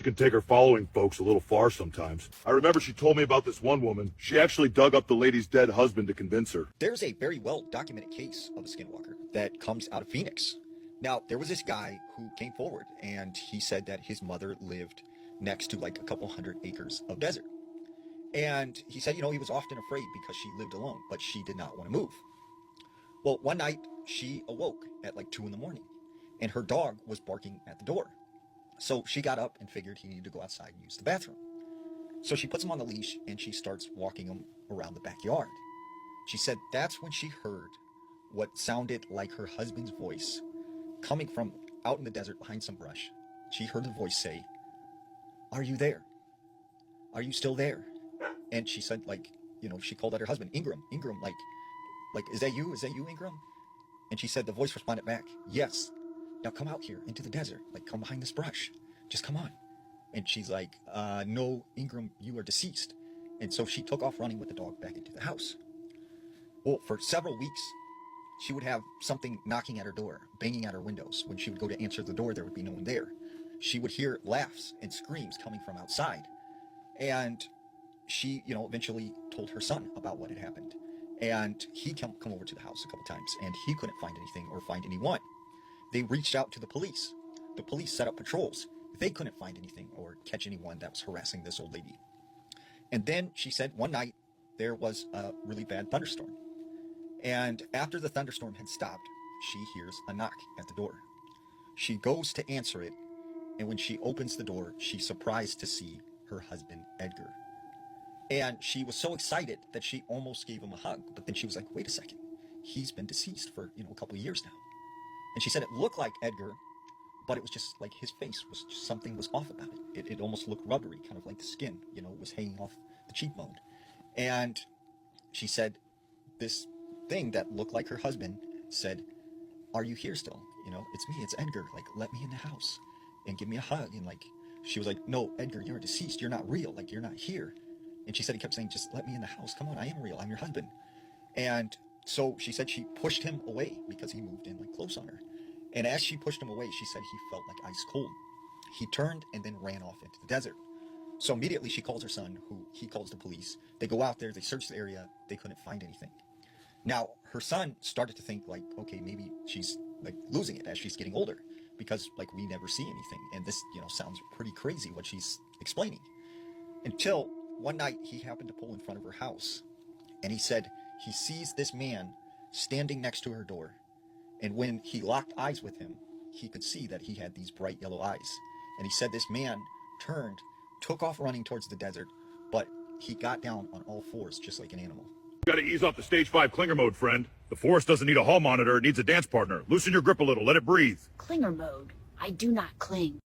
She can take her following folks a little far sometimes. I remember she told me about this one woman. She actually dug up the lady's dead husband to convince her. There's a very well-documented case of a skinwalker that comes out of Phoenix. Now, there was this guy who came forward, and he said that his mother lived next to like a couple hundred acres of desert. And he said, he was often afraid because she lived alone, but she did not want to move. Well, one night she awoke at like 2 a.m, and her dog was barking at the door. So she got up and figured he needed to go outside and use the bathroom. So she puts him on the leash and she starts walking him around the backyard. She said that's when she heard what sounded like her husband's voice coming from out in the desert behind some brush. She heard the voice say, "Are you there? Are you still there?" And she said, she called out her husband, Ingram, like, is that you? Is that you, Ingram? And she said, the voice responded back, "Yes. Now come out here into the desert, like come behind this brush. Just come on." And she's like, "No, Ingram, you are deceased." And so she took off running with the dog back into the house. Well, for several weeks, she would have something knocking at her door, banging at her windows. When she would go to answer the door, there would be no one there. She would hear laughs and screams coming from outside. And she, eventually told her son about what had happened. And he come over to the house a couple times, and he couldn't find anything or find anyone. They reached out to the police. The police set up patrols. They couldn't find anything or catch anyone that was harassing this old lady. And then she said one night there was a really bad thunderstorm. And after the thunderstorm had stopped, she hears a knock at the door. She goes to answer it, and when she opens the door, she's surprised to see her husband, Edgar. And she was so excited that she almost gave him a hug. But then she was like, wait a second. He's been deceased for, a couple of years now. And she said it looked like Edgar, but it was just like his face was just, something was off about it. It almost looked rubbery, kind of like the skin, was hanging off the cheekbone. And she said this thing that looked like her husband said, "Are you here still? It's me, it's Edgar. Like, let me in the house and give me a hug." And like, she was like, "No, Edgar, you're deceased. You're not real. Like, you're not here." And she said he kept saying, "Just let me in the house. Come on, I am real. I'm your husband." And so she said she pushed him away because he moved in like close on her. And as she pushed him away, she said he felt like ice cold. He turned and then ran off into the desert. So immediately she calls her son, who he calls the police. They go out there, they search the area, they couldn't find anything. Now, her son started to think like, okay, maybe she's like losing it as she's getting older because like we never see anything. And this, sounds pretty crazy what she's explaining. Until one night he happened to pull in front of her house, and he said he sees this man standing next to her door. And when he locked eyes with him, he could see that he had these bright yellow eyes. And he said this man turned, took off running towards the desert, but he got down on all fours just like an animal. You gotta ease off the stage 5 clinger mode, friend. The forest doesn't need a hall monitor, it needs a dance partner. Loosen your grip a little, let it breathe. Clinger mode. I do not cling.